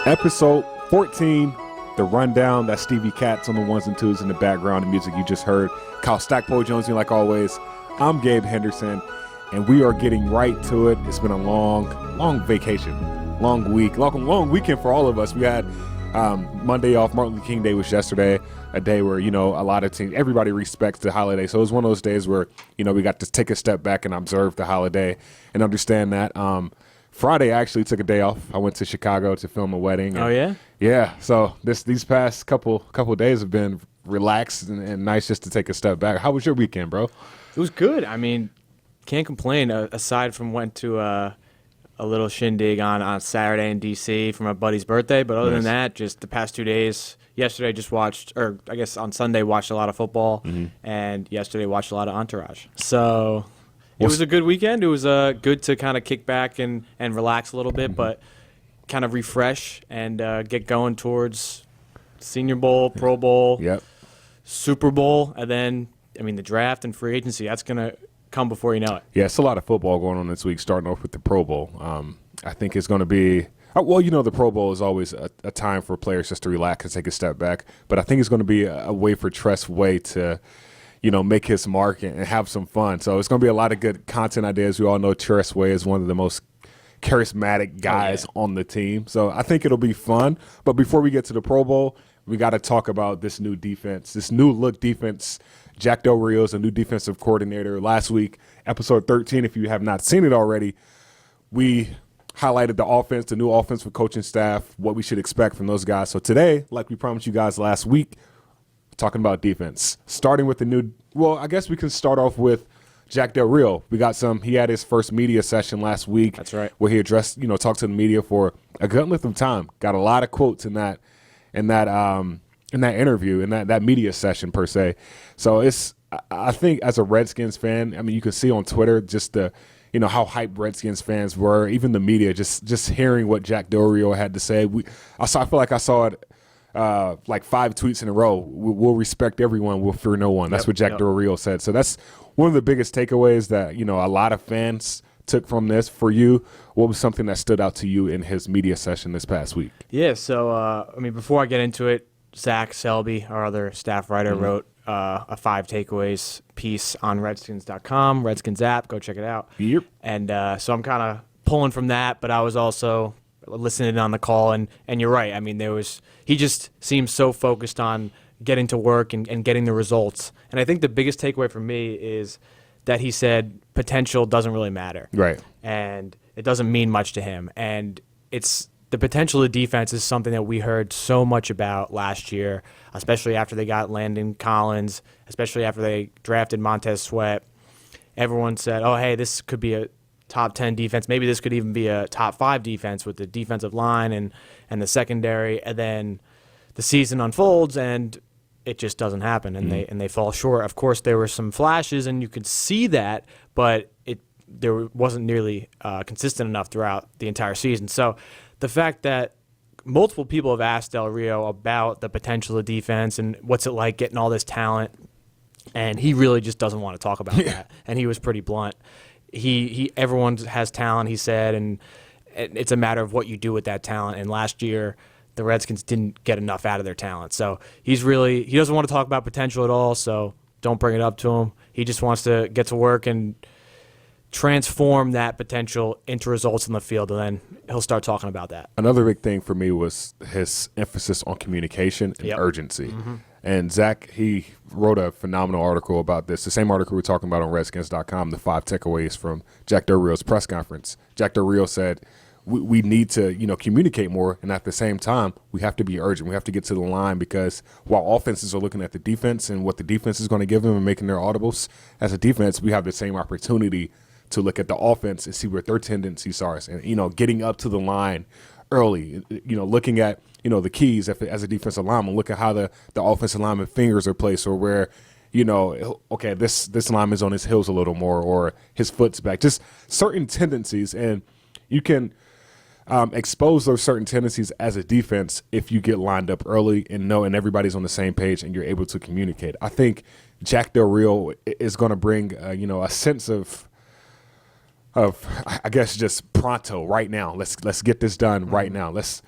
Episode 14, The Rundown. That's Stevie Katz on the ones and twos in the background. The music you just heard. Kyle Stackpole Jonesy, like always. I'm Gabe Henderson, and we are getting right to it. It's been a long vacation, long week, long weekend for all of us. We had Monday off. Martin Luther King Day was yesterday, a day where, a lot of teams, everybody respects the holiday. So it was one of those days where, we got to take a step back and observe the holiday and understand that. Friday, I actually took a day off. I went to Chicago to film a wedding. Oh, yeah? Yeah. So these past couple days have been relaxed and nice just to take a step back. How was your weekend, bro? It was good. I mean, can't complain. Aside from went to a little shindig on Saturday in D.C. for my buddy's birthday. But other than that, just the past 2 days, yesterday just watched, or I guess on Sunday watched a lot of football, and yesterday watched a lot of Entourage. So it was a good weekend. It was good to kind of kick back and relax a little bit, but kind of refresh and get going towards Senior Bowl, Pro Bowl, Super Bowl, and then, the draft and free agency. That's going to come before you know it. Yeah, it's a lot of football going on this week, starting off with the Pro Bowl. I think it's going to be the Pro Bowl is always a time for players just to relax and take a step back. But I think it's going to be a way for Tress Way to, make his mark and have some fun. So it's going to be a lot of good content ideas. We all know Tress Way is one of the most charismatic guys on the team. So I think it'll be fun. But before we get to the Pro Bowl, we got to talk about this new defense, this new look defense. Jack Del Rio is a new defensive coordinator. Last week, episode 13, if you have not seen it already, we highlighted the offense, the new offensive coaching staff, what we should expect from those guys. So today, like we promised you guys last week, talking about defense. Starting with I guess we can start off with Jack Del Rio. He had his first media session last week. That's right. Where he addressed, talked to the media for a good length of time. Got a lot of quotes in that interview, in that media session per se. So I think as a Redskins fan, you can see on Twitter just the, how hyped Redskins fans were, even the media, just hearing what Jack Del Rio had to say. I feel like I saw it like 5 tweets in a row. We'll respect everyone. We'll fear no one. That's what Jack Del Rio said. So that's one of the biggest takeaways that, a lot of fans took from this. For you, what was something that stood out to you in his media session this past week? Yeah, so, before I get into it, Zach Selby, our other staff writer, wrote a 5 takeaways piece on Redskins.com, Redskins app. Go check it out. Yep. And so I'm kind of pulling from that, but I was also listening on the call, and you're right. He just seems so focused on getting to work and getting the results. And I think the biggest takeaway for me is that he said potential doesn't really matter. Right. And it doesn't mean much to him. And the potential of defense is something that we heard so much about last year, especially after they got Landon Collins, especially after they drafted Montez Sweat. Everyone said, oh, hey, this could be a top 10 defense. Maybe this could even be a top 5 defense with the defensive line and the secondary. And then the season unfolds and it just doesn't happen, and they fall short. Of course, there were some flashes, and you could see that, but there wasn't nearly consistent enough throughout the entire season. So the fact that multiple people have asked Del Rio about the potential of defense and what's it like getting all this talent, and he really just doesn't want to talk about that. And he was pretty blunt. Everyone has talent, he said, and it's a matter of what you do with that talent. And last year, the Redskins didn't get enough out of their talent. So he doesn't want to talk about potential at all, so don't bring it up to him. He just wants to get to work and transform that potential into results in the field, and then he'll start talking about that. Another big thing for me was his emphasis on communication and urgency. And Zach, he wrote a phenomenal article about this, the same article we're talking about on Redskins.com, the 5 takeaways from Jack Del Rio's press conference. Jack Del Rio said, we need to, communicate more, and at the same time, we have to be urgent. We have to get to the line, because while offenses are looking at the defense and what the defense is going to give them and making their audibles, as a defense, we have the same opportunity to look at the offense and see what their tendencies are, and getting up to the line early, looking at the keys as a defensive lineman, look at how the offensive lineman fingers are placed, or where okay, this lineman's on his heels a little more, or his foot's back, just certain tendencies, and you can expose those certain tendencies as a defense if you get lined up early and everybody's on the same page and you're able to communicate. I think Jack Del Rio is going to bring a sense of I guess just pronto right now. Let's get this done right now. Let's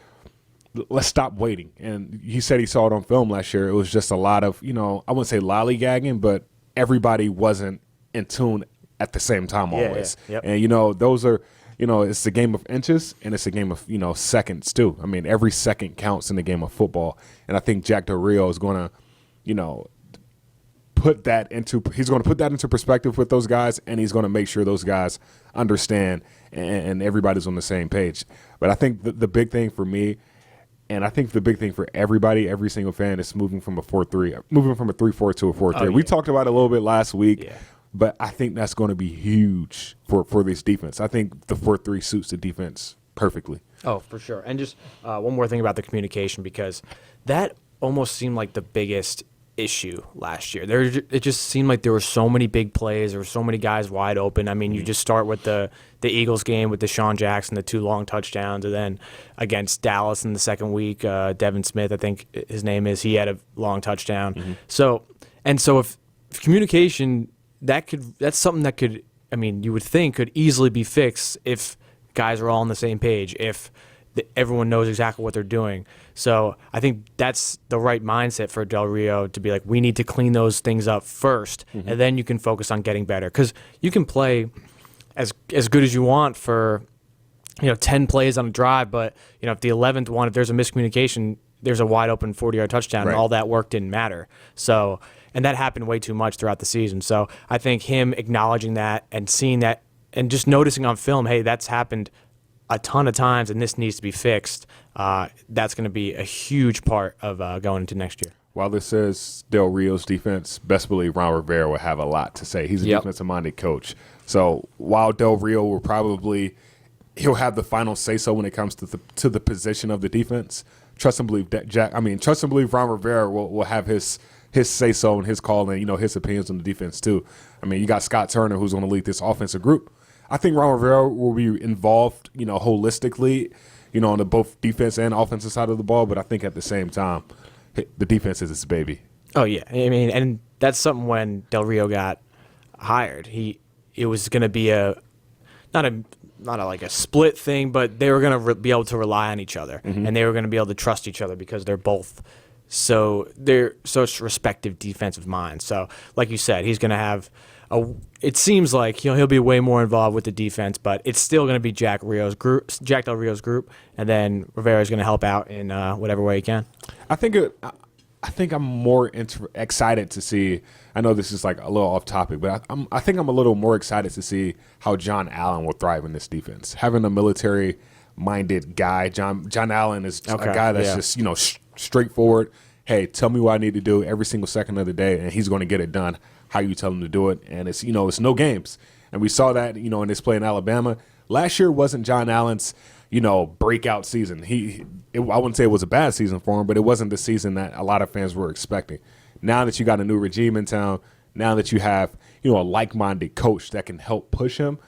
let's stop waiting. And he said he saw it on film last year. It was just a lot of, I wouldn't say lollygagging, but everybody wasn't in tune at the same time always. Yeah, yep. And, those are, it's a game of inches and it's a game of, seconds too. I mean, every second counts in the game of football. And I think Jack Del Rio is going to, he's going to put that into perspective with those guys, and he's going to make sure those guys understand and everybody's on the same page. But I think the big thing for me, and I think the big thing for everybody, every single fan, is moving from a 3-4 to a 4-3. Oh, yeah. We talked about it a little bit last week. Yeah. But I think that's going to be huge for this defense. I think the 4-3 suits the defense perfectly. Oh, for sure. And just one more thing about the communication, because that almost seemed like the biggest issue last year. It just seemed like there were so many big plays. There were so many guys wide open. I mean, you just start with the Eagles game with Deshaun Jackson, the 2 long touchdowns, and then against Dallas in the second week, Devin Smith, I think his name is, he had a long touchdown. Mm-hmm. So if communication, that's something that could, I mean, you would think could easily be fixed if guys are all on the same page, if everyone knows exactly what they're doing. So I think that's the right mindset for Del Rio, to be like, we need to clean those things up first, mm-hmm. and then you can focus on getting better. Because you can play as good as you want for 10 plays on a drive, but if the 11th one, if there's a miscommunication, there's a wide open 40-yard touchdown, right, and all that work didn't matter. So, and that happened way too much throughout the season. So I think him acknowledging that and seeing that and just noticing on film, hey, that's happened a ton of times and this needs to be fixed, that's going to be a huge part of going into next year. While this is Del Rio's defense, best believe Ron Rivera will have a lot to say. He's a defensive-minded coach. So while Del Rio will he'll have the final say-so when it comes to the position of the defense, trust and believe Ron Rivera will have his say-so and his call and, his opinions on the defense too. I mean, you got Scott Turner, who's going to lead this offensive group. I think Ron Rivera will be involved, holistically, on the both defense and offensive side of the ball. But I think at the same time, the defense is his baby. Oh, yeah. I mean, and that's something when Del Rio got hired. It was going to be not a split thing, but they were going to be able to rely on each other, mm-hmm. and they were going to be able to trust each other because they're such respective defensive minds. So, like you said, he's going to have it seems like he'll be way more involved with the defense, but it's still going to be Jack Del Rio's group, and then Rivera's going to help out in whatever way he can. I think I'm more excited to see. I know this is like a little off topic, but I think I'm a little more excited to see how John Allen will thrive in this defense. Having a military-minded guy, John Allen is a guy that's just straightforward. Hey, tell me what I need to do every single second of the day, and he's going to get it done how you tell him to do it. And it's it's no games, and we saw that in this play in Alabama last year. Wasn't John Allen's breakout season. I wouldn't say it was a bad season for him, but it wasn't the season that a lot of fans were expecting. Now that you got a new regime in town, now that you have a like-minded coach that can help push him,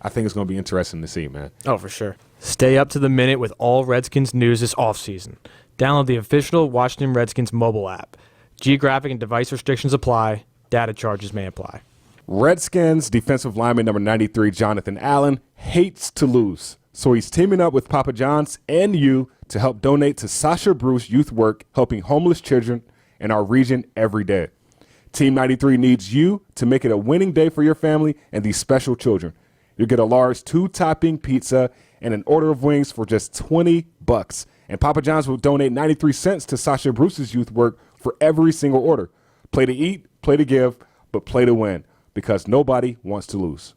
I think it's going to be interesting to see, man. Oh, for sure. Stay up to the minute with all Redskins news this offseason. Download the official Washington Redskins mobile app. Geographic and device restrictions apply. Data charges may apply. Redskins defensive lineman number 93, Jonathan Allen, hates to lose. So he's teaming up with Papa John's and you to help donate to Sasha Bruce Youth Work, helping homeless children in our region every day. Team 93 needs you to make it a winning day for your family and these special children. You'll get a large 2-topping pizza and an order of wings for just $20. And Papa John's will donate 93 cents to Sasha Bruce's Youth Work for every single order. Play to eat, play to give, but play to win, because nobody wants to lose.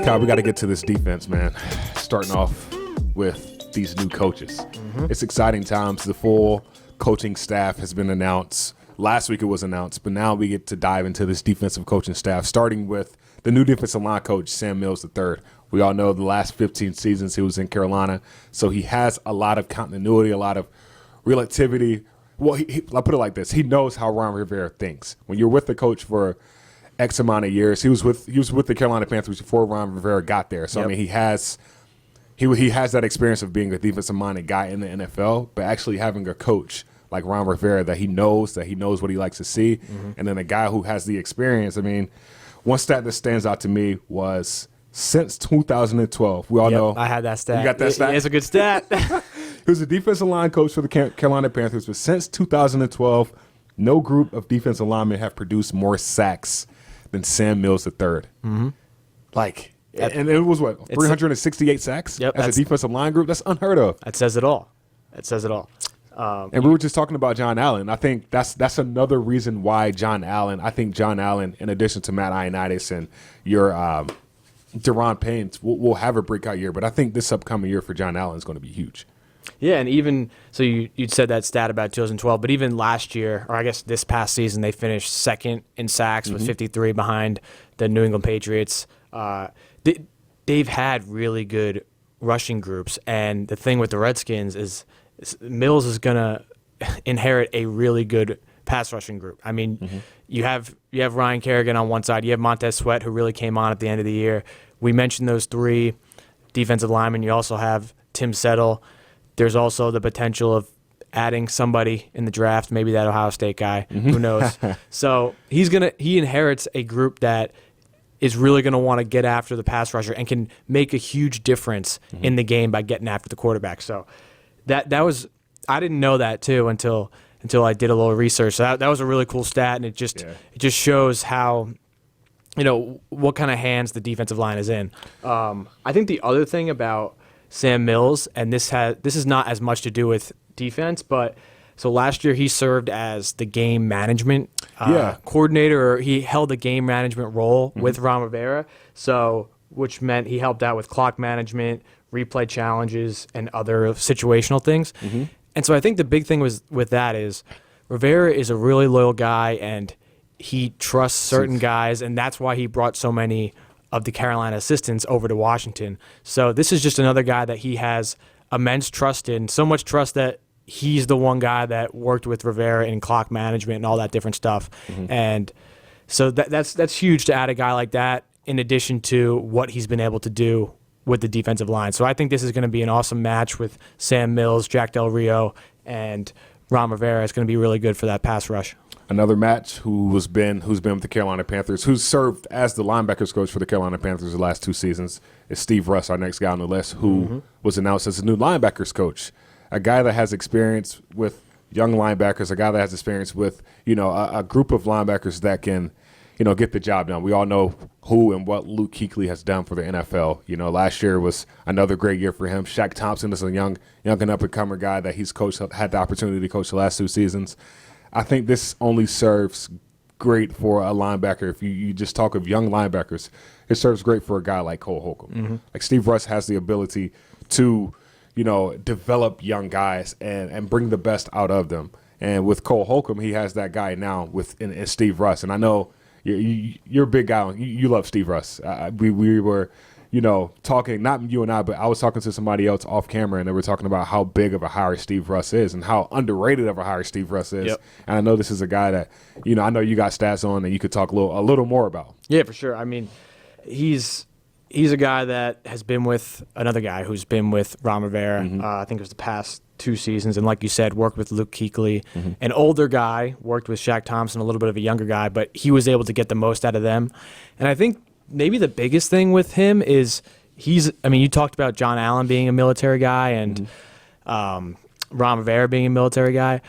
Kyle, we got to get to this defense, man. Starting off with these new coaches. Mm-hmm. It's exciting times. The full coaching staff has been announced. Last week it was announced, but now we get to dive into this defensive coaching staff, starting with the new defensive line coach, Sam Mills III. We all know the last 15 seasons he was in Carolina, so he has a lot of continuity, a lot of relativity. Well, I'll put it like this. He knows how Ron Rivera thinks. When you're with the coach for X amount of years, he was with the Carolina Panthers before Ron Rivera got there. So, yep. I mean, he has that experience of being a defensive-minded guy in the NFL, but actually having a coach like Ron Rivera that he knows what he likes to see, mm-hmm. and then a guy who has the experience. I mean, one stat that stands out to me was since 2012, we all know. I had that stat. You got that stat? It's a good stat. He was a defensive line coach for the Carolina Panthers, but since 2012, no group of defensive linemen have produced more sacks than Sam Mills III. Mm-hmm. And it was 368 sacks as a defensive line group? That's unheard of. That says it all. And we were just talking about John Allen. I think that's another reason why John Allen, in addition to Matt Ioannidis and your Deron Payne, will have a breakout year. But I think this upcoming year for John Allen is going to be huge. Yeah, and even so, you'd said that stat about 2012, but even last year, or I guess this past season, they finished second in sacks with 53 behind the New England Patriots. They've had really good rushing groups, and the thing with the Redskins is Mills is going to inherit a really good pass rushing group. I mean, you have Ryan Kerrigan on one side, you have Montez Sweat, who really came on at the end of the year. We mentioned those three defensive linemen. You also have Tim Settle. There's also the potential of adding somebody in the draft, maybe that Ohio State guy. Who knows? So he inherits a group that is really going to want to get after the pass rusher and can make a huge difference in the game by getting after the quarterback. So that was, I didn't know that too until I did a little research. So that was a really cool stat, and it just shows how, what kind of hands the defensive line is in. I think the other thing about Sam Mills, and this is not as much to do with defense, but so last year he served as the game management coordinator, or he held a game management role with Ron Rivera, so which meant he helped out with clock management, replay challenges, and other situational things. And so I think the big thing with that is Rivera is a really loyal guy, and he trusts certain guys, and that's why he brought so many of the Carolina assistants over to Washington. So this is just another guy that he has immense trust in, so much trust that he's the one guy that worked with Rivera in clock management and all that different stuff. And so that's huge to add a guy like that in addition to what he's been able to do with the defensive line. So I think this is going to be an awesome match with Sam Mills, Jack Del Rio, and Ron Rivera. It's going to be really good for that pass rush. Another match who's been with the Carolina Panthers, who's served as the linebackers coach for the Carolina Panthers the last 2 seasons, is Steve Russ, our next guy on the list, who was announced as the new linebackers coach. A guy that has experience with young linebackers, a guy that has experience with, a group of linebackers that can, get the job done. We all know who and what Luke Kuechly has done for the NFL. Last year was another great year for him. Shaq Thompson is a young and up-and-comer guy that he's had the opportunity to coach the last 2 seasons. I think this only serves great for a linebacker. If you just talk of young linebackers, it serves great for a guy like Cole Holcomb. Like Steve Russ has the ability to, develop young guys and bring the best out of them. And with Cole Holcomb, he has that guy now in Steve Russ. And I know you're a big guy. You love Steve Russ. We were, talking, not you and I, but I was talking to somebody else off camera, and they were talking about how big of a hire Steve Russ is and how underrated of a hire Steve Russ is. And I know this is a guy that, I know you got stats on and you could talk a little more about. Yeah, for sure. I mean, he's a guy that has been with another guy who's been with Ron Rivera. I think it was the past 2 seasons. And like you said, worked with Luke Kuechly, an older guy, worked with Shaq Thompson, a little bit of a younger guy, but he was able to get the most out of them. And I think maybe the biggest thing with him is you talked about John Allen being a military guy and Ron Rivera being a military guy.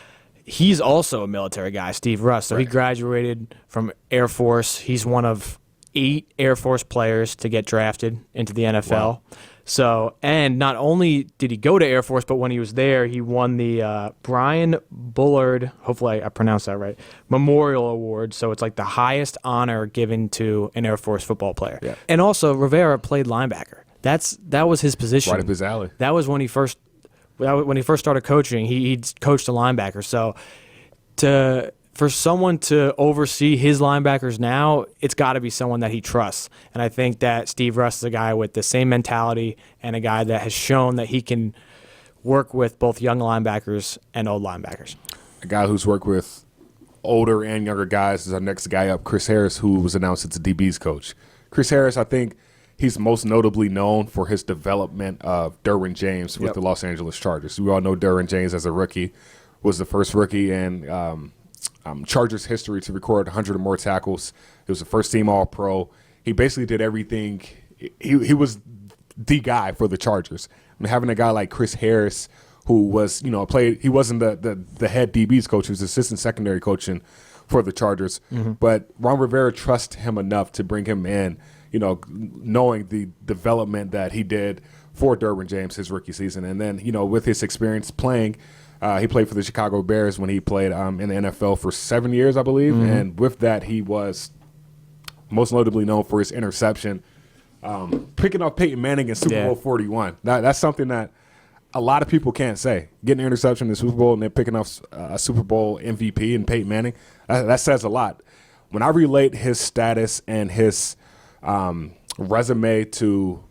He's also a military guy, Steve Russ. So he graduated from Air Force. He's one of 8 Air Force players to get drafted into the NFL. Wow. So, and not only did he go to Air Force, but when he was there, he won the Brian Bullard, hopefully I pronounced that right, Memorial Award. So it's like the highest honor given to an Air Force football player. Yeah. And also, Rivera played linebacker. That was his position. Right up his alley. That was when he first started coaching. He coached a linebacker. So for someone to oversee his linebackers now, it's got to be someone that he trusts. And I think that Steve Russ is a guy with the same mentality and a guy that has shown that he can work with both young linebackers and old linebackers. A guy who's worked with older and younger guys is our next guy up, Chris Harris, who was announced as the DB's coach. Chris Harris, I think he's most notably known for his development of Derwin James with the Los Angeles Chargers. We all know Derwin James as a rookie was the first rookie in Chargers history to record 100 or more tackles. He was a first-team All-Pro. He basically did everything. He was the guy for the Chargers. I mean, having a guy like Chris Harris, who was, played. He wasn't the head DB's coach. He was assistant secondary coaching for the Chargers. But Ron Rivera trusted him enough to bring him in, knowing the development that he did for Derwin James his rookie season. And then, with his experience playing, he played for the Chicago Bears when he played in the NFL for 7 years, I believe. And with that, he was most notably known for his interception, picking off Peyton Manning in Super Bowl 41. That's something that a lot of people can't say. Getting an interception in the Super Bowl and then picking off a Super Bowl MVP in Peyton Manning, that says a lot. When I relate his status and his resume to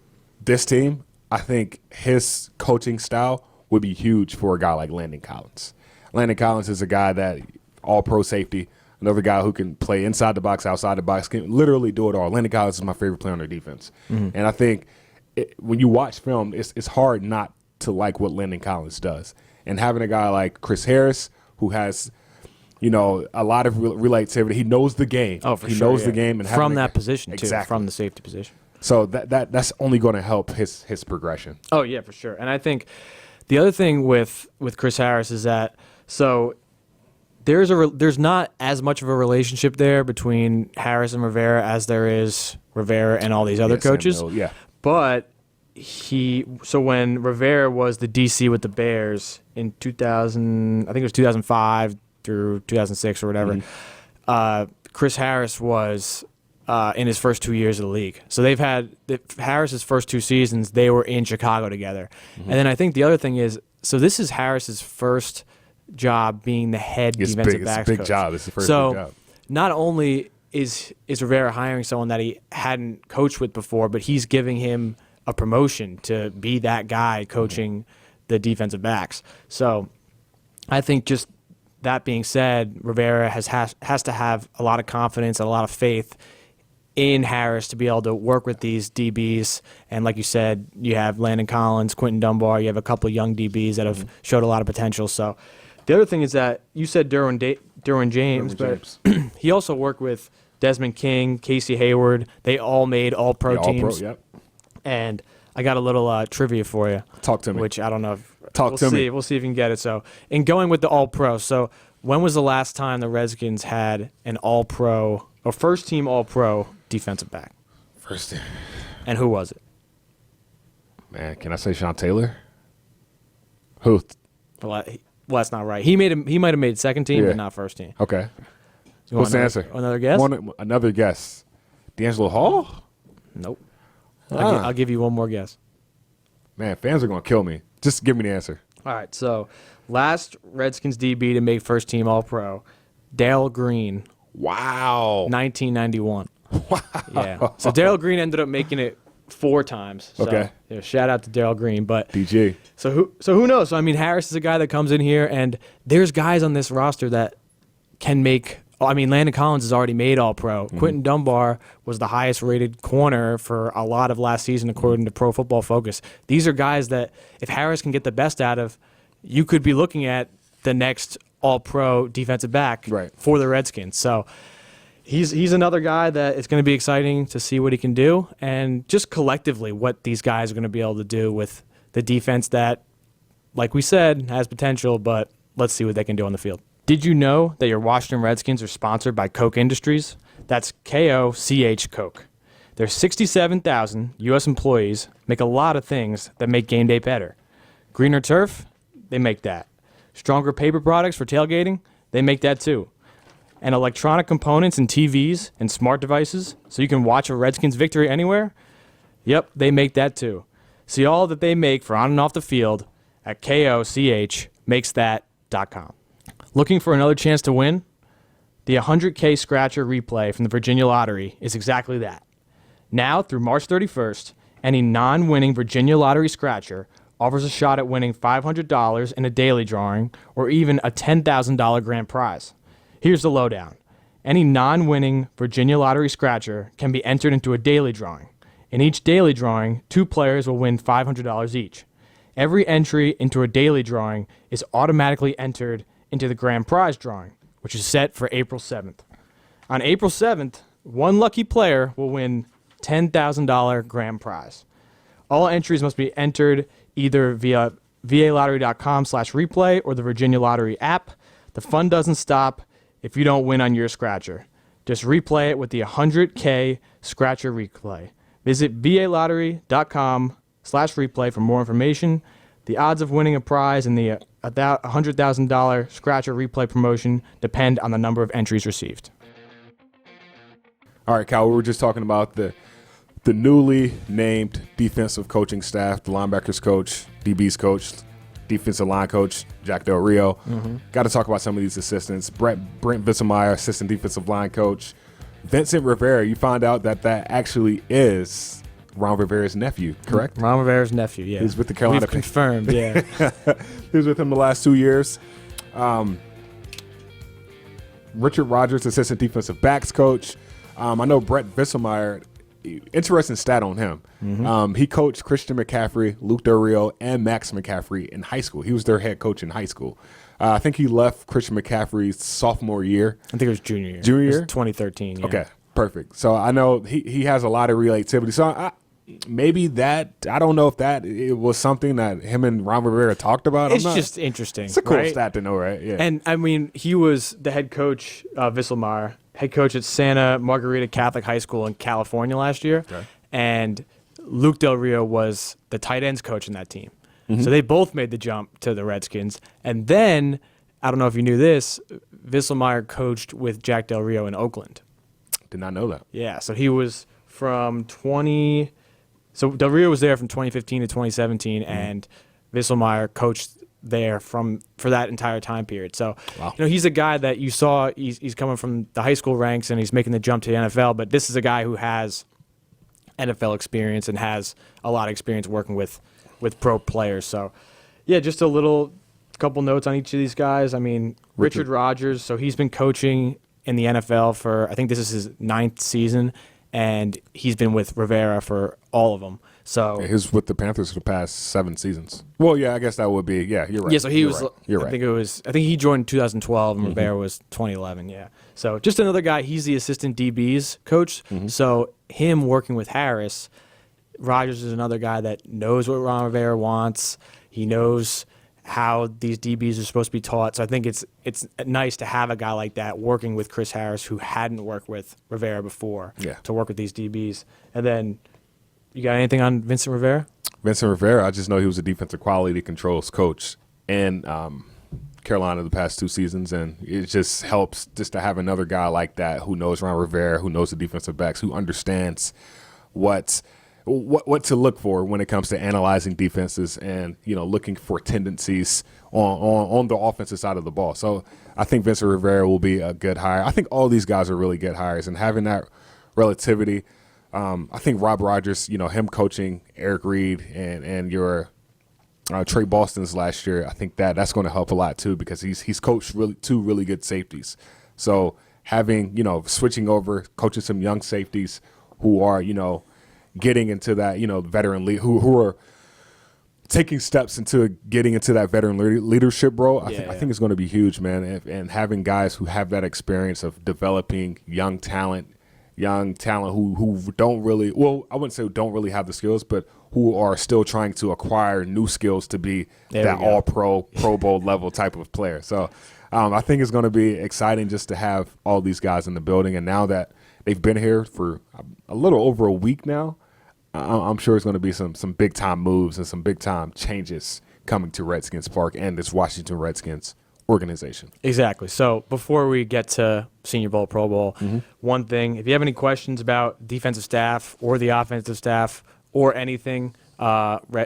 this team, I think his coaching style would be huge for a guy like Landon Collins. Landon Collins is a guy that all-pro safety, another guy who can play inside the box, outside the box, can literally do it all. Landon Collins is my favorite player on their defense. And I think when you watch film, it's hard not to like what Landon Collins does. And having a guy like Chris Harris, who has, a lot of relativity, he knows the game. Oh, for he sure. knows the game. And from that position, too, exactly. from the safety position. So that's only going to help his progression. Oh, yeah, for sure. And I think the other thing with Chris Harris is that, so there's not as much of a relationship there between Harris and Rivera as there is Rivera and all these other coaches. Yeah. But so when Rivera was the DC with the Bears in 2000, I think it was 2005 through 2006 or whatever, Chris Harris was in his first 2 years of the league. So they've had Harris's first 2 seasons, they were in Chicago together. And then I think the other thing is, so this is Harris's first job being the head defensive backs coach. It's a big job. It's the first big job. Not only is Rivera hiring someone that he hadn't coached with before, but he's giving him a promotion to be that guy coaching the defensive backs. So I think just that being said, Rivera has to have a lot of confidence and a lot of faith in Harris to be able to work with these DBs. And like you said, you have Landon Collins, Quentin Dunbar, you have a couple of young DBs that have showed a lot of potential. So the other thing is that you said Derwin James, but he also worked with Desmond King, Casey Hayward. They all made all-pro teams. Yep. And I got a little trivia for you. Talk to me. Which I don't know. We'll see. We'll see if you can get it. So in going with the all-pro, so when was the last time the Redskins had an all-pro or first-team all-pro defensive back? First team. And who was it? Man, can I say Sean Taylor? Who? Well, that's not right. He might have made second team, but not first team. Okay. What's the answer? Another guess? Another guess. D'Angelo Hall? Nope. I'll give you one more guess. Man, fans are going to kill me. Just give me the answer. All right, so last Redskins DB to make first team All-Pro, Dale Green. Wow. 1991. Wow. Yeah. So Daryl Green ended up making it 4 times. So, okay. Yeah, shout out to Daryl Green. But DG. So who knows? So I mean, Harris is a guy that comes in here, and there's guys on this roster that can make. I mean, Landon Collins has already made All-Pro. Quentin Dunbar was the highest-rated corner for a lot of last season, according to Pro Football Focus. These are guys that, if Harris can get the best out of, you could be looking at the next All-Pro defensive back for the Redskins. So he's another guy that it's going to be exciting to see what he can do, and just collectively what these guys are going to be able to do with the defense that, like we said, has potential, but let's see what they can do on the field. Did you know that your Washington Redskins are sponsored by Koch Industries? That's K-O-C-H Coke. Their 67,000 U.S. employees make a lot of things that make game day better. Greener turf? They make that. Stronger paper products for tailgating? They make that too. And electronic components and TVs and smart devices so you can watch a Redskins victory anywhere? Yep, they make that too. See all that they make for on and off the field at kochthatmakesthat.com. Looking for another chance to win? The 100K Scratcher replay from the Virginia Lottery is exactly that. Now, through March 31st, any non-winning Virginia Lottery Scratcher offers a shot at winning $500 in a daily drawing or even a $10,000 grand prize. Here's the lowdown. Any non-winning Virginia Lottery Scratcher can be entered into a daily drawing. In each daily drawing, 2 players will win $500 each. Every entry into a daily drawing is automatically entered into the grand prize drawing, which is set for April 7th. On April 7th, one lucky player will win $10,000 grand prize. All entries must be entered either via VALottery.com/replay or the Virginia Lottery app. The fun doesn't stop if you don't win on your scratcher. Just replay it with the 100K Scratcher Replay. Visit VALottery.com/replay for more information. The odds of winning a prize in the $100,000 Scratcher Replay promotion depend on the number of entries received. All right, Kyle, we were just talking about the newly named defensive coaching staff, the linebackers coach, DBs coach, defensive line coach, Jack Del Rio. Got to talk about some of these assistants. Brent Visselmeyer, assistant defensive line coach. Vincent Rivera, you find out that actually is Ron Rivera's nephew, correct? Ron Rivera's nephew, yeah. He's with the Carolina We've confirmed, yeah. He was with him the last 2 years. Richard Rodgers, assistant defensive backs coach. I know Brent Visselmeyer, interesting stat on him. He coached Christian McCaffrey, Luke Del Rio, and Max McCaffrey in high school. He was their head coach in high school. I think he left Christian McCaffrey's sophomore year. I think it was junior year. Junior year? It was 2013, yeah. Okay, perfect. So I know he has a lot of relativity. So maybe that, I don't know if that it was something that him and Ron Rivera talked about. It's just interesting. It's a cool right? stat to know, right? Yeah. And, I mean, he was the head coach, Visselmeyer, head coach at Santa Margarita Catholic High School in California last year. Okay. And Luke Del Rio was the tight ends coach in that team. So they both made the jump to the Redskins. And then, I don't know if you knew this, Visselmeyer coached with Jack Del Rio in Oakland. Did not know that. Yeah, so he was from so Del Rio was there from 2015 to 2017, and Visselmeyer coached there for that entire time period. So, wow. He's a guy that you saw, he's coming from the high school ranks and he's making the jump to the NFL, but this is a guy who has NFL experience and has a lot of experience working with pro players. So, yeah, just a couple notes on each of these guys. I mean, Richard Rodgers, so he's been coaching in the NFL for, I think this is his 9th season, and he's been with Rivera for all of them. So he was with the Panthers for the past 7 seasons. Well, yeah, I guess that would be, yeah, you're right. Yeah, so he was, right. You're right. I think he joined in 2012 and Rivera was 2011, yeah. So just another guy, he's the assistant DBs coach. So him working with Harris, Rodgers is another guy that knows what Ron Rivera wants. He knows how these DBs are supposed to be taught. So I think it's nice to have a guy like that working with Chris Harris, who hadn't worked with Rivera before, to work with these DBs. And then, you got anything on Vincent Rivera? Vincent Rivera, I just know he was a defensive quality controls coach in Carolina the past 2 seasons, and it just helps just to have another guy like that who knows Ron Rivera, who knows the defensive backs, who understands what to look for when it comes to analyzing defenses and looking for tendencies on the offensive side of the ball. So I think Vincent Rivera will be a good hire. I think all these guys are really good hires, and having that relativity. I think Rob Rogers, him coaching Eric Reed and your Trey Boston's last year, I think that's going to help a lot too, because he's coached two really good safeties. So having switching over, coaching some young safeties who are getting into that veteran league, who are taking steps into getting into that veteran leadership role, I think it's going to be huge, man. And having guys who have that experience of developing young talent who don't really, well, I wouldn't say who don't really have the skills, but who are still trying to acquire new skills to be that all-pro, Pro Bowl level type of player. So I think it's going to be exciting just to have all these guys in the building. And now that they've been here for a little over a week now, I'm sure it's going to be some big-time moves and some big-time changes coming to Redskins Park and this Washington Redskins organization. Exactly. So before we get to Senior Bowl, Pro Bowl, one thing, if you have any questions about defensive staff or the offensive staff or anything,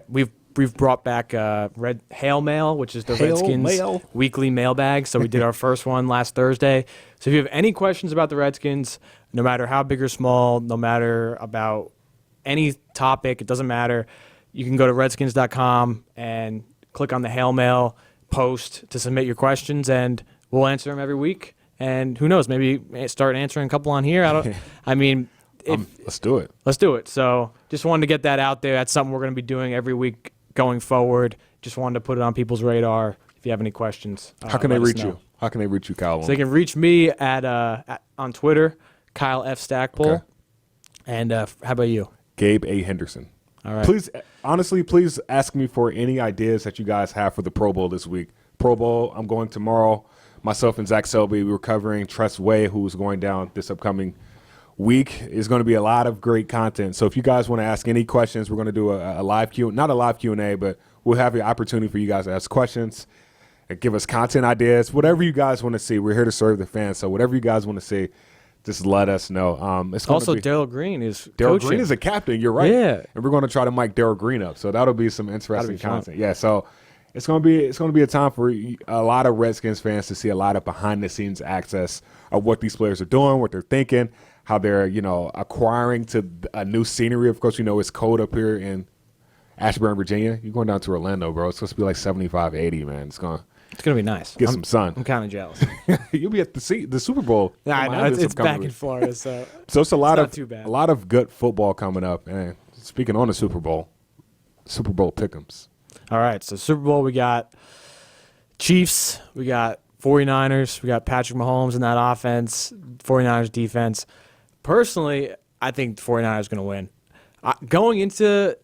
we've brought back Red Hail Mail, which is the Redskins weekly mailbag. So we did our first one last Thursday. So if you have any questions about the Redskins, no matter how big or small, no matter about any topic, it doesn't matter, you can go to redskins.com and click on the Hail Mail post to submit your questions, and we'll answer them every week. And who knows, maybe start answering a couple on here. Let's do it. Let's do it. So just wanted to get that out there. That's something we're going to be doing every week going forward. Just wanted to put it on people's radar. If you have any questions, how can they reach you? How can they reach you, Kyle? So they can reach me at on Twitter, Kyle F. Stackpole. Okay. And how about you? Gabe A. Henderson. All right. Please, honestly, please ask me for any ideas that you guys have for the Pro Bowl this week. Pro Bowl, I'm going tomorrow. Myself and Zach Selby, we're covering Tress Way, who's going down this upcoming week. Is going to be a lot of great content. So if you guys want to ask any questions, we're going to do a live not a live Q&A, but we'll have the opportunity for you guys to ask questions and give us content ideas, whatever you guys want to see. We're here to serve the fans. So whatever you guys want to see, just let us know. It's also, Darryl Green is Darryl coaching. Green is a captain. You're right. Yeah, and we're going to try to mic Darryl Green up. So that'll be some interesting content. Fun. Yeah. So it's going to be a time for a lot of Redskins fans to see a lot of behind the scenes access of what these players are doing, what they're thinking, how they're acquiring to a new scenery. Of course, it's cold up here in Ashburn, Virginia. You're going down to Orlando, bro. It's supposed to be like 75, 80, man. It's going to be nice. Get some sun. I'm kind of jealous. You'll be at the Super Bowl. Yeah, I know. It's back in Florida, so it's not too bad. A lot of good football coming up. And speaking on the Super Bowl pick'ems. All right, so Super Bowl, we got Chiefs, we got 49ers, we got Patrick Mahomes in that offense, 49ers defense. Personally, I think the 49ers are going to win. Going into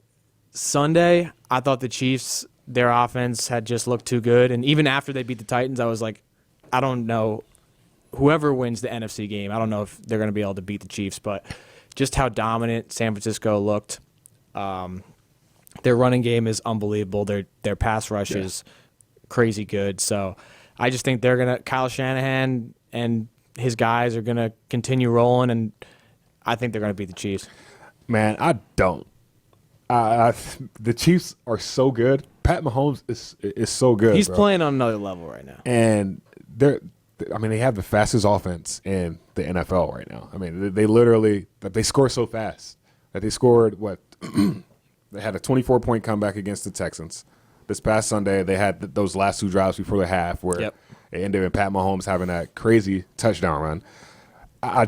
Sunday, I thought the Chiefs, their offense had just looked too good. And even after they beat the Titans, I was like, I don't know. Whoever wins the NFC game, I don't know if they're going to be able to beat the Chiefs. But just how dominant San Francisco looked. Their running game is unbelievable. Their pass rush is crazy good. So I just think Kyle Shanahan and his guys are going to continue rolling, and I think they're going to beat the Chiefs. Man, I don't. The Chiefs are so good. Pat Mahomes is so good. He's playing on another level right now. And they have the fastest offense in the NFL right now. I mean, they score so fast that they scored what? They had a 24-point comeback against the Texans. This past Sunday, they had those last two drives before the half where it ended in Pat Mahomes having that crazy touchdown run. I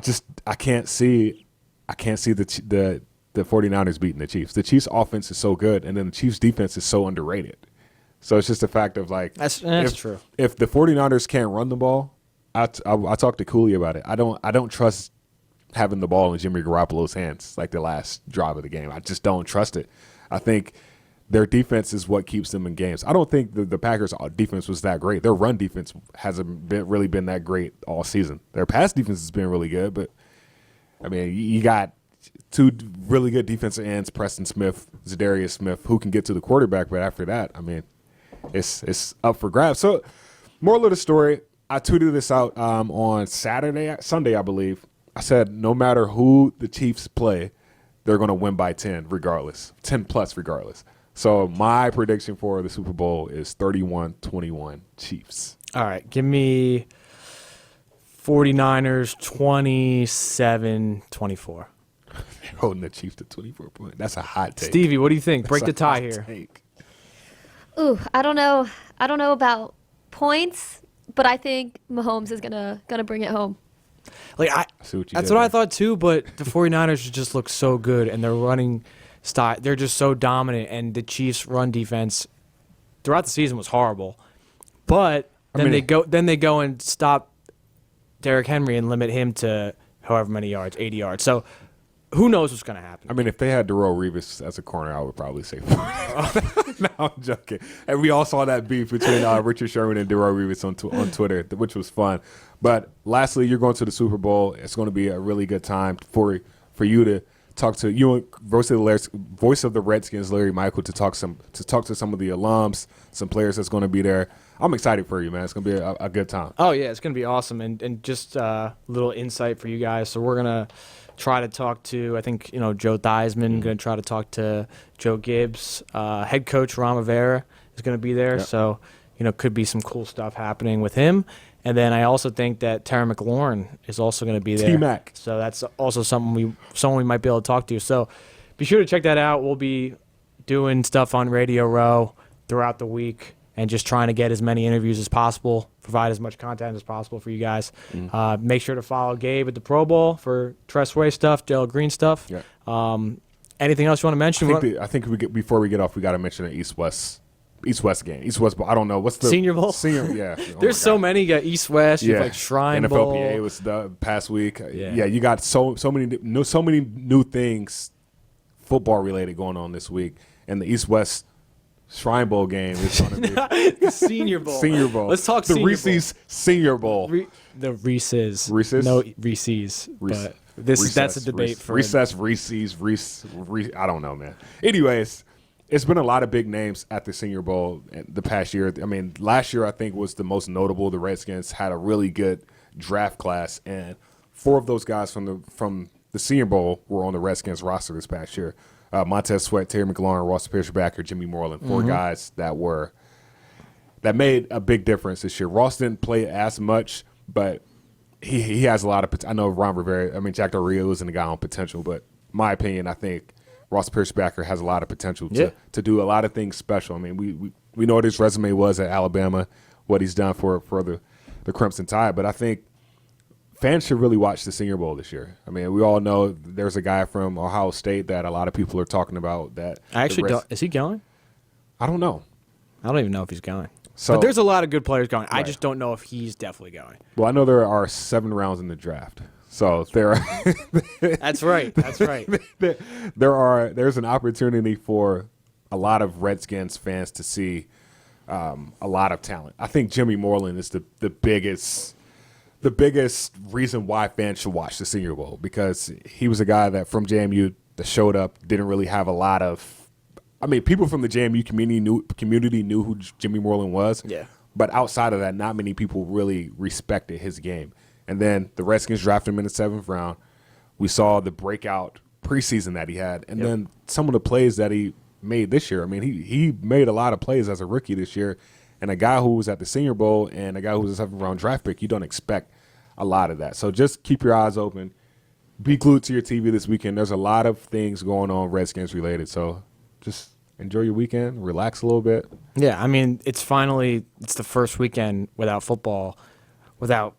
can't see the 49ers beating the Chiefs. The Chiefs offense is so good, and then the Chiefs defense is so underrated. So it's just a fact of that's true. If the 49ers can't run the ball, I talked to Cooley about it. I don't trust having the ball in Jimmy Garoppolo's hands like the last drive of the game. I just don't trust it. I think their defense is what keeps them in games. I don't think the Packers' defense was that great. Their run defense hasn't really been that great all season. Their pass defense has been really good, but I mean, you got two really good defensive ends, Preston Smith, Zadarius Smith, who can get to the quarterback. But after that, I mean, it's up for grabs. So, moral of the story, I tweeted this out on Sunday, I believe. I said no matter who the Chiefs play, they're going to win by 10 regardless, 10-plus regardless. So my prediction for the Super Bowl is 31-21 Chiefs. All right, give me 49ers 27-24. They're holding the Chiefs to 24 points. That's a hot take. Stevie, what do you think? Break the tie here. Take. Ooh, I don't know about points, but I think Mahomes is gonna bring it home. That's what I thought too, but the 49ers just look so good, and their running style, they're just so dominant, and the Chiefs' run defense throughout the season was horrible. But they go and stop Derrick Henry and limit him to however many yards, 80 yards. So who knows what's going to happen? I mean, if they had Darrelle Revis as a corner, I would probably say 40. No, I'm joking. And we all saw that beef between Richard Sherman and Darrelle Revis on Twitter, which was fun. But lastly, you're going to the Super Bowl. It's going to be a really good time for you to talk to voice of the Redskins, Larry Michael, to talk to some of the alums, some players that's going to be there. I'm excited for you, man. It's going to be a good time. Oh yeah, it's going to be awesome, and just a little insight for you guys. So we're gonna try to talk to, I think, Joe Theismann, going to try to talk to Joe Gibbs. Head coach Ron Rivera is going to be there. Yep. So, could be some cool stuff happening with him. And then I also think that Terry McLaurin is also going to be there. T-Mac. So that's also someone we might be able to talk to. So be sure to check that out. We'll be doing stuff on Radio Row throughout the week and just trying to get as many interviews as possible, provide as much content as possible for you guys. Make sure to follow Gabe at the Pro Bowl for Tressway stuff, Dale Green stuff. Yeah. Anything else you want to mention? I think before we get off, we got to mention the East-West game. East-West Bowl. I don't know. What's the Senior Bowl? Yeah. There's so many. You got East-West. You have like Shrine Bowl. NFLPA was the past week. Yeah. You got so many new things football related going on this week, and the East-West Shrine Bowl game is going to be the Senior Bowl. Senior Bowl. Let's talk the Senior Reese's Bowl. Senior Bowl. The Reese's. Reese's? No, Reese's. But that's a debate for Recess, Reese's, Reese. I don't know, man. Anyways, it's been a lot of big names at the Senior Bowl the past year. I mean, last year I think was the most notable. The Redskins had a really good draft class, and 4 of those guys from the Senior Bowl were on the Redskins roster this past year. Montez Sweat, Terry McLaurin, Ross Pierschbacher, Jimmy Moreland, 4 guys that made a big difference this year. Ross didn't play as much, but he has a lot of potential. I know Ron Rivera, Jack Del Rio isn't a guy on potential, but in my opinion, I think Ross Pierschbacher has a lot of potential to do a lot of things special. I mean, we know what his resume was at Alabama, what he's done for the Crimson Tide, but I think fans should really watch the Senior Bowl this year. I mean, we all know there's a guy from Ohio State that a lot of people are talking about. Is he going? I don't know. I don't even know if he's going. So, but there's a lot of good players going. Right. I just don't know if he's definitely going. Well, I know there are 7 rounds in the draft. So there are That's right. That's right. There's an opportunity for a lot of Redskins fans to see a lot of talent. I think Jimmy Moreland is the biggest reason why fans should watch the Senior Bowl, because he was a guy that from JMU that showed up, didn't really have a lot of. I mean, people from the JMU community knew who Jimmy Moreland was. Yeah. But outside of that, not many people really respected his game. And then the Redskins drafted him in the 7th round. We saw the breakout preseason that he had, and then some of the plays that he made this year. I mean, he made a lot of plays as a rookie this year. And a guy who was at the Senior Bowl and a guy who was a 7th round draft pick, you don't expect a lot of that. So just keep your eyes open. Be glued to your TV this weekend. There's a lot of things going on Redskins related. So just enjoy your weekend, relax a little bit. Yeah, I mean, it's the first weekend without football, without,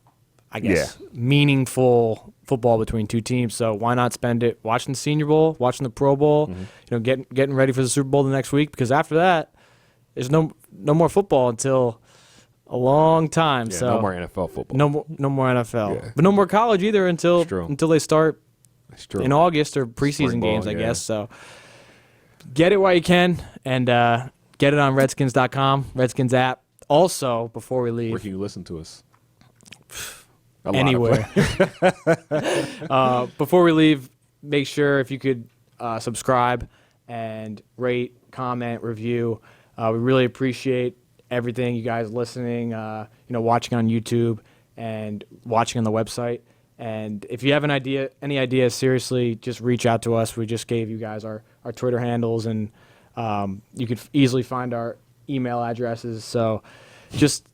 I guess, meaningful football between 2 teams. So why not spend it watching the Senior Bowl, watching the Pro Bowl, getting ready for the Super Bowl the next week? Because after that, there's no more football until a long time. Yeah, so no more NFL football. No more NFL, but no more college either until they start in August or preseason games, I guess. So get it while you can, and get it on Redskins.com, Redskins app. Also, before we leave, where can you listen to us? Anywhere. Before we leave, make sure if you could subscribe and rate, comment, review. We really appreciate everything, you guys listening, watching on YouTube and watching on the website. And if you have any ideas, seriously, just reach out to us. We just gave you guys our Twitter handles, and you could easily find our email addresses. So just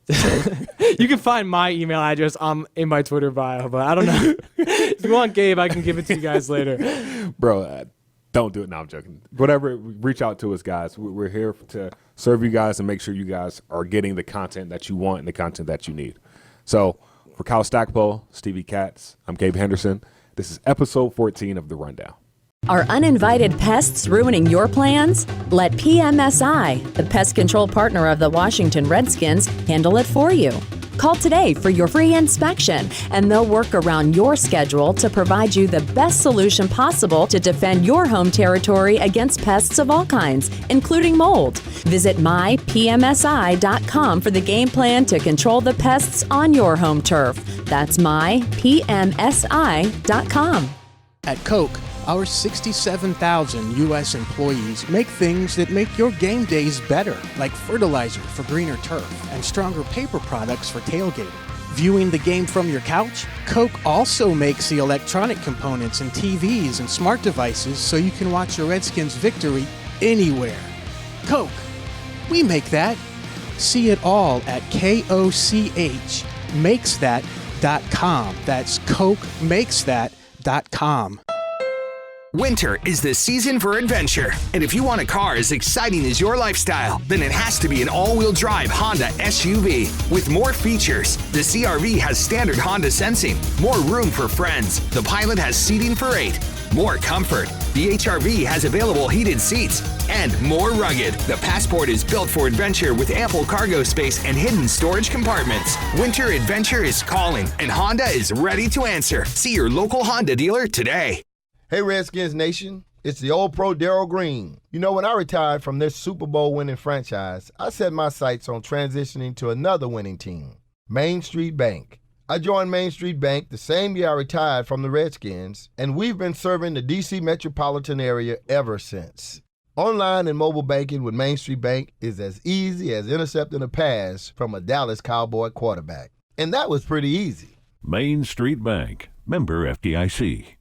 you can find my email address in my Twitter bio, but I don't know. If you want Gabe, I can give it to you guys later. Bro, don't do it. No, I'm joking. Whatever, reach out to us, guys. We're here to serve you guys and make sure you guys are getting the content that you want and the content that you need. So for Kyle Stackpole, Stevie Katz, I'm Gabe Henderson. This is episode 14 of The Rundown. Are uninvited pests ruining your plans? Let PMSI, the pest control partner of the Washington Redskins, handle it for you. Call today for your free inspection, and they'll work around your schedule to provide you the best solution possible to defend your home territory against pests of all kinds, including mold. Visit mypmsi.com for the game plan to control the pests on your home turf. That's mypmsi.com. At Coke, our 67,000 U.S. employees make things that make your game days better, like fertilizer for greener turf and stronger paper products for tailgating. Viewing the game from your couch? Coke also makes the electronic components in TVs and smart devices so you can watch your Redskins victory anywhere. Coke, we make that. See it all at KOCHmakesthat.com. That's CokeMakesThat.com. Winter is the season for adventure, and if you want a car as exciting as your lifestyle, then it has to be an all-wheel drive Honda SUV. With more features, the CR-V has standard Honda sensing, more room for friends, the Pilot has seating for 8, more comfort, the HR-V has available heated seats, and more rugged. The Passport is built for adventure with ample cargo space and hidden storage compartments. Winter adventure is calling, and Honda is ready to answer. See your local Honda dealer today. Hey, Redskins Nation. It's the old pro Darryl Green. You know, when I retired from this Super Bowl winning franchise, I set my sights on transitioning to another winning team, Main Street Bank. I joined Main Street Bank the same year I retired from the Redskins, and we've been serving the D.C. metropolitan area ever since. Online and mobile banking with Main Street Bank is as easy as intercepting a pass from a Dallas Cowboy quarterback. And that was pretty easy. Main Street Bank, member FDIC.